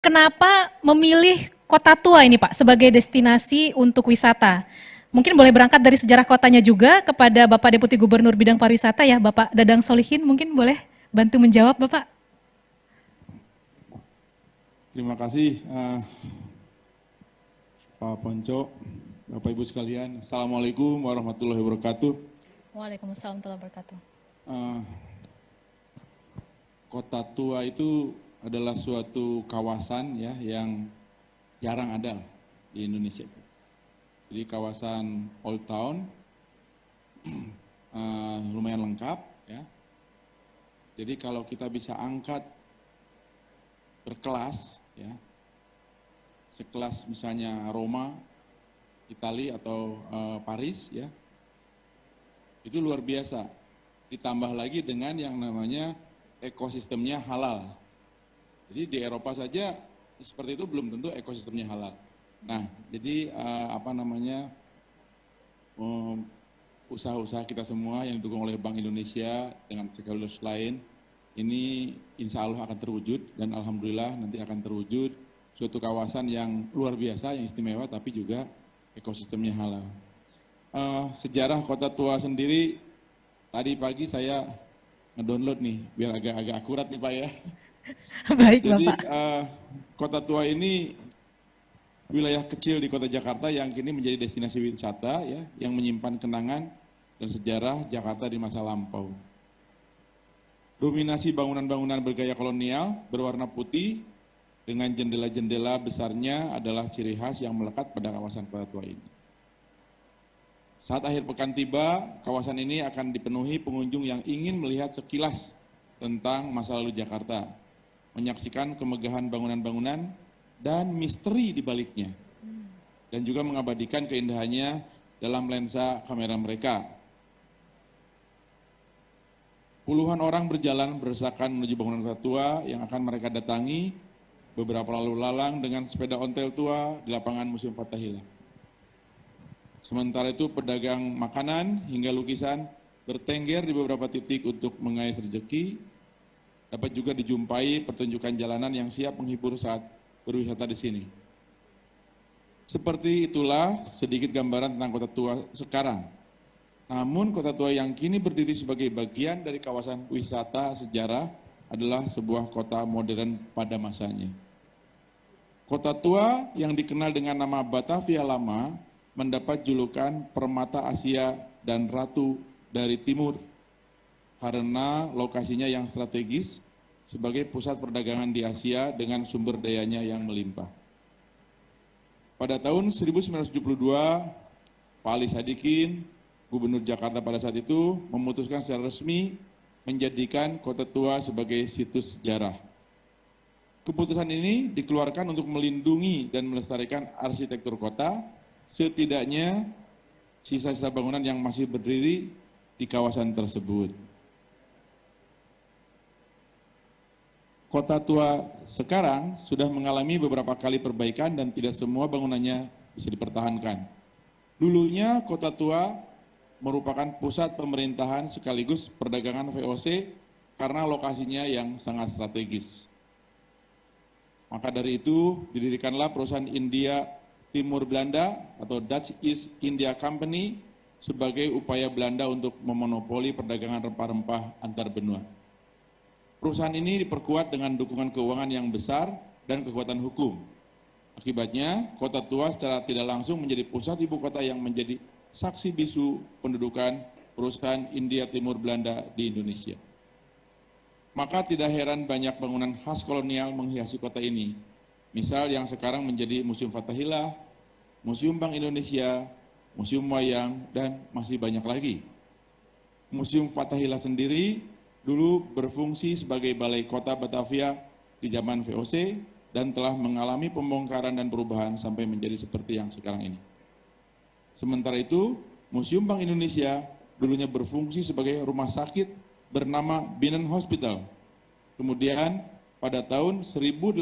kenapa memilih Kota Tua ini Pak sebagai destinasi untuk wisata? Mungkin boleh berangkat dari sejarah kotanya juga kepada Bapak Deputi Gubernur Bidang Pariwisata ya, Bapak Dadang Solihin, mungkin boleh bantu menjawab Bapak? Terima kasih Pak Ponco, Bapak Ibu sekalian. Assalamualaikum warahmatullahi wabarakatuh. Waalaikumsalam warahmatullahi wabarakatuh. Kota Tua itu adalah suatu kawasan ya yang jarang ada di Indonesia. Jadi kawasan Old Town lumayan lengkap ya. Jadi kalau kita bisa angkat berkelas ya, sekelas misalnya Roma, Italia atau Paris ya, itu luar biasa. Ditambah lagi dengan yang namanya ekosistemnya halal. Jadi di Eropa saja seperti itu belum tentu ekosistemnya halal. Nah, jadi usaha-usaha kita semua yang didukung oleh Bank Indonesia dengan stakeholders lain, ini insya Allah akan terwujud dan alhamdulillah nanti akan terwujud suatu kawasan yang luar biasa, yang istimewa, tapi juga ekosistemnya halal. Sejarah Kota Tua sendiri, tadi pagi saya ngedownload nih, biar agak-agak akurat nih Pak ya. Baik Jadi, Bapak. Kota Tua ini wilayah kecil di kota Jakarta yang kini menjadi destinasi wisata ya, yang menyimpan kenangan dan sejarah Jakarta di masa lampau. Dominasi bangunan-bangunan bergaya kolonial berwarna putih dengan jendela-jendela besarnya adalah ciri khas yang melekat pada kawasan Kota Tua ini. Saat akhir pekan tiba, kawasan ini akan dipenuhi pengunjung yang ingin melihat sekilas tentang masa lalu Jakarta, menyaksikan kemegahan bangunan-bangunan dan misteri di baliknya, dan juga mengabadikan keindahannya dalam lensa kamera mereka. Puluhan orang berjalan berdesakan menuju bangunan Kota Tua yang akan mereka datangi, beberapa lalu lalang dengan sepeda ontel tua di lapangan Museum Fathahillah. Sementara itu pedagang makanan hingga lukisan bertengger di beberapa titik untuk mengais rezeki. Dapat juga dijumpai pertunjukan jalanan yang siap menghibur saat berwisata di sini. Seperti itulah sedikit gambaran tentang Kota Tua sekarang. Namun Kota Tua yang kini berdiri sebagai bagian dari kawasan wisata sejarah adalah sebuah kota modern pada masanya. Kota Tua yang dikenal dengan nama Batavia Lama mendapat julukan Permata Asia dan Ratu dari Timur karena lokasinya yang strategis sebagai pusat perdagangan di Asia dengan sumber dayanya yang melimpah. Pada tahun 1972, Pak Ali Sadikin, Gubernur Jakarta pada saat itu, memutuskan secara resmi menjadikan Kota Tua sebagai situs sejarah. Keputusan ini dikeluarkan untuk melindungi dan melestarikan arsitektur kota, setidaknya sisa-sisa bangunan yang masih berdiri di kawasan tersebut. Kota Tua sekarang sudah mengalami beberapa kali perbaikan dan tidak semua bangunannya bisa dipertahankan. Dulunya Kota Tua merupakan pusat pemerintahan sekaligus perdagangan VOC karena lokasinya yang sangat strategis. Maka dari itu didirikanlah perusahaan India Timur Belanda atau Dutch East India Company sebagai upaya Belanda untuk memonopoli perdagangan rempah-rempah antar benua. Perusahaan ini diperkuat dengan dukungan keuangan yang besar dan kekuatan hukum. Akibatnya, Kota Tua secara tidak langsung menjadi pusat ibu kota yang menjadi saksi bisu pendudukan perusahaan India Timur Belanda di Indonesia. Maka tidak heran banyak bangunan khas kolonial menghiasi kota ini. Misal yang sekarang menjadi Museum Fathahillah, Museum Bank Indonesia, Museum Wayang, dan masih banyak lagi. Museum Fathahillah sendiri dulu berfungsi sebagai balai kota Batavia di zaman VOC dan telah mengalami pembongkaran dan perubahan sampai menjadi seperti yang sekarang ini. Sementara itu, Museum Bank Indonesia dulunya berfungsi sebagai rumah sakit bernama Binnen Hospital. Kemudian pada tahun 1828,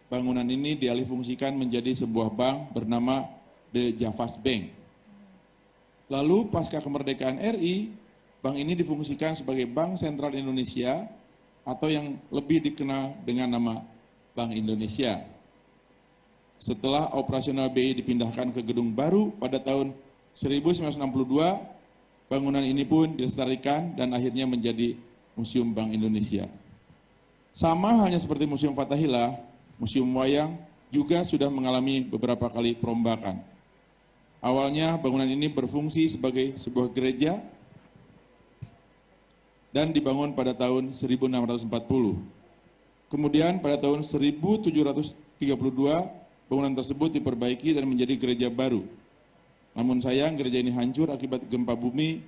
bangunan ini dialihfungsikan menjadi sebuah bank bernama The Javas Bank. Lalu pasca kemerdekaan RI, bank ini difungsikan sebagai Bank Sentral Indonesia atau yang lebih dikenal dengan nama Bank Indonesia. Setelah operasional BI dipindahkan ke gedung baru pada tahun 1962, bangunan ini pun dilestarikan dan akhirnya menjadi Museum Bank Indonesia. Sama halnya seperti Museum Fathahillah, Museum Wayang juga sudah mengalami beberapa kali perombakan. Awalnya bangunan ini berfungsi sebagai sebuah gereja dan dibangun pada tahun 1640. Kemudian pada tahun 1732, bangunan tersebut diperbaiki dan menjadi gereja baru. Namun sayang gereja ini hancur akibat gempa bumi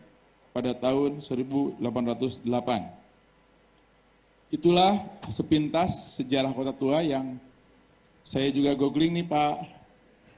pada tahun 1808. Itulah sepintas sejarah Kota Tua yang saya juga googling nih Pak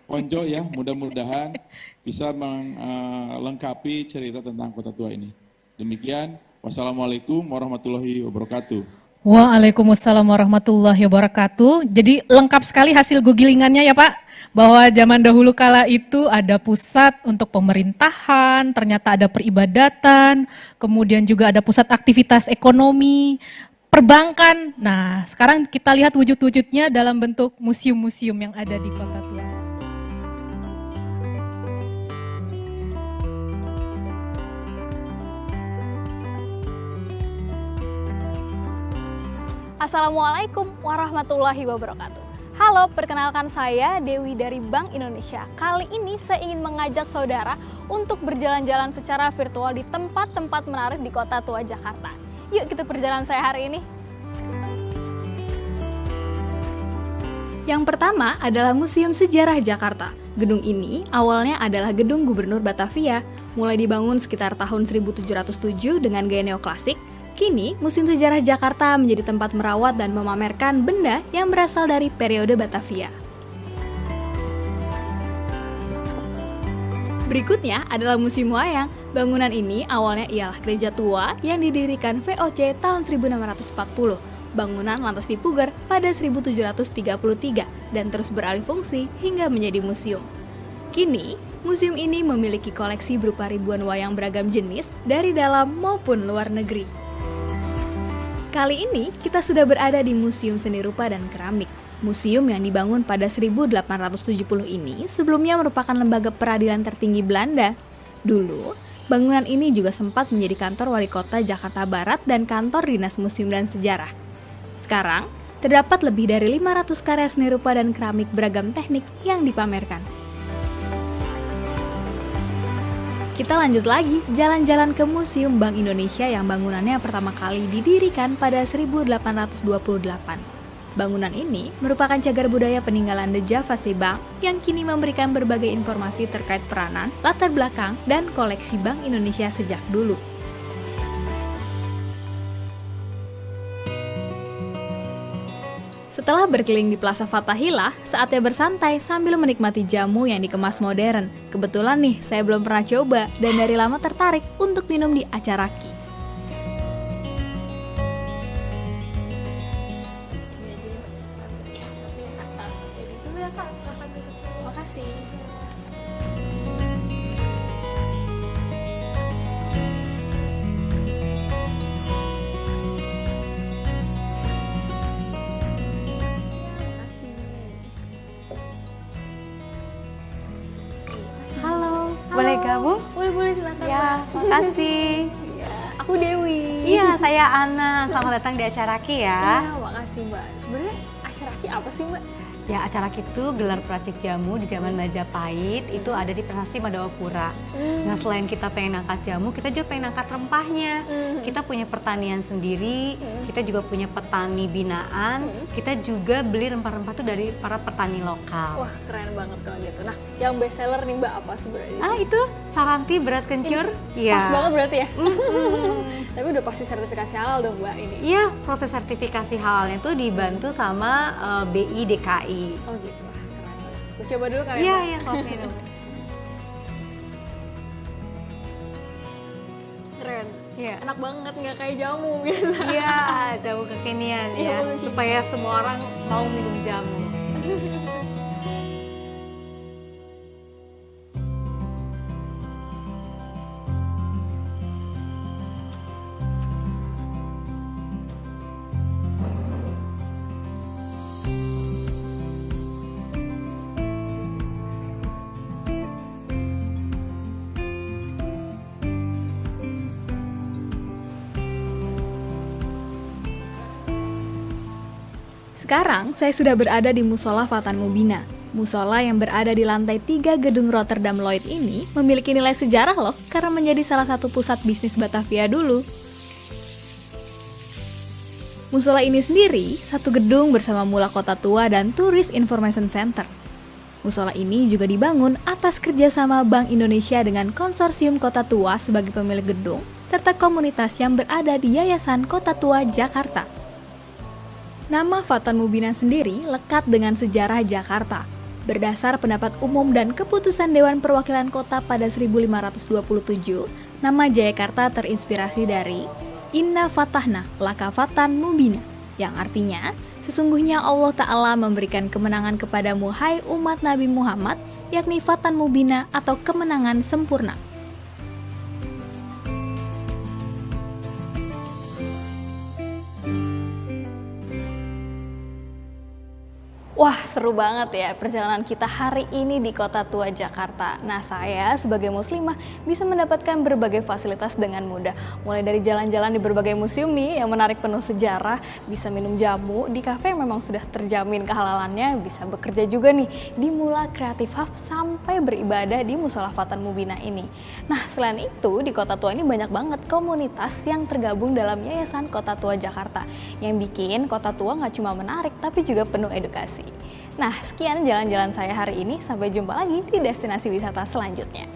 Onco ya, mudah-mudahan bisa melengkapi cerita tentang Kota Tua ini. Demikian, wassalamualaikum warahmatullahi wabarakatuh. Waalaikumsalam warahmatullahi wabarakatuh. Jadi lengkap sekali hasil googlingannya ya Pak, bahwa zaman dahulu kala itu ada pusat untuk pemerintahan, ternyata ada peribadatan, kemudian juga ada pusat aktivitas ekonomi, perbankan. Nah, sekarang kita lihat wujud-wujudnya dalam bentuk museum-museum yang ada di Kota Tua. Assalamualaikum warahmatullahi wabarakatuh. Halo, perkenalkan saya Dewi dari Bank Indonesia. Kali ini saya ingin mengajak saudara untuk berjalan-jalan secara virtual di tempat-tempat menarik di Kota Tua Jakarta. Yuk kita perjalanan saya hari ini. Yang pertama adalah Museum Sejarah Jakarta. Gedung ini awalnya adalah gedung Gubernur Batavia, mulai dibangun sekitar tahun 1707 dengan gaya neoklasik. Kini, Museum Sejarah Jakarta menjadi tempat merawat dan memamerkan benda yang berasal dari periode Batavia. Berikutnya adalah Museum Wayang. Bangunan ini awalnya ialah gereja tua yang didirikan VOC tahun 1640. Bangunan lantas dipugar pada 1733 dan terus beralih fungsi hingga menjadi museum. Kini, museum ini memiliki koleksi berupa ribuan wayang beragam jenis dari dalam maupun luar negeri. Kali ini kita sudah berada di Museum Seni Rupa dan Keramik. Museum yang dibangun pada 1870 ini sebelumnya merupakan lembaga peradilan tertinggi Belanda. Dulu, bangunan ini juga sempat menjadi kantor wali kota Jakarta Barat dan kantor Dinas Museum dan Sejarah. Sekarang, terdapat lebih dari 500 karya seni rupa dan keramik beragam teknik yang dipamerkan. Kita lanjut lagi, jalan-jalan ke Museum Bank Indonesia yang bangunannya pertama kali didirikan pada 1828. Bangunan ini merupakan cagar budaya peninggalan The Javase Bank yang kini memberikan berbagai informasi terkait peranan, latar belakang, dan koleksi Bank Indonesia sejak dulu. Setelah berkeliling di Plaza Fathahillah, saatnya bersantai sambil menikmati jamu yang dikemas modern. Kebetulan nih, saya belum pernah coba dan dari lama tertarik untuk minum di Acaraki. Boleh gabung? Boleh, silakan. Ya, makasih. Ya, aku Dewi. Iya, saya Ana. Selamat datang di Acaraki ya. Iya, makasih Mbak. Sebenarnya Acaraki apa sih Mbak? Ya, Acaraki itu gelar peracik jamu di zaman Majapahit, itu ada di Prasasti Madawapura. Nah, selain kita pengen angkat jamu, kita juga pengen angkat rempahnya. Kita punya pertanian sendiri, kita juga punya petani binaan, kita juga beli rempah-rempah itu dari para petani lokal. Wah, keren banget kalau gitu. Nah, yang best seller nih Mbak apa sebenarnya? Ah, itu Saranti beras kencur. Pas banget berarti ya? Tapi udah pasti sertifikasi halal dong Mbak ini? Iya, proses sertifikasi halalnya itu dibantu sama BI DKI. Oh gitu, wah keren banget. Gue coba dulu kali Iya, Mbak. iya, selamat minum. Keren. Iya. Enak banget, nggak kayak jamu biasa. Iya, jamu kekinian Iya, ya, bener sih. supaya semua orang mau minum jamu. Sekarang saya sudah berada di Musola Fatan Mubina. Musola yang berada di lantai 3 gedung Rotterdam Lloyd ini memiliki nilai sejarah loh, karena menjadi salah satu pusat bisnis Batavia dulu. Musola ini sendiri satu gedung bersama Mula Kota Tua dan Tourist Information Center. Musola ini juga dibangun atas kerjasama Bank Indonesia dengan Konsorsium Kota Tua sebagai pemilik gedung, serta komunitas yang berada di Yayasan Kota Tua Jakarta. Nama Fatan Mubina sendiri lekat dengan sejarah Jakarta. Berdasar pendapat umum dan keputusan Dewan Perwakilan Kota pada 1527, nama Jayakarta terinspirasi dari Inna Fatahna Laka Fatan Mubina, yang artinya sesungguhnya Allah Ta'ala memberikan kemenangan kepadamu hai umat Nabi Muhammad, yakni Fatan Mubina atau kemenangan sempurna. Wah, seru banget ya perjalanan kita hari ini di Kota Tua Jakarta. Nah, saya sebagai muslimah bisa mendapatkan berbagai fasilitas dengan mudah. Mulai dari jalan-jalan di berbagai museum nih yang menarik penuh sejarah, bisa minum jamu di kafe yang memang sudah terjamin kehalalannya, bisa bekerja juga nih di Mula Creative Hub sampai beribadah di Musola Fatan Mubina ini. Nah, selain itu di Kota Tua ini banyak banget komunitas yang tergabung dalam Yayasan Kota Tua Jakarta yang bikin Kota Tua nggak cuma menarik tapi juga penuh edukasi. Nah, sekian jalan-jalan saya hari ini. Sampai jumpa lagi di destinasi wisata selanjutnya.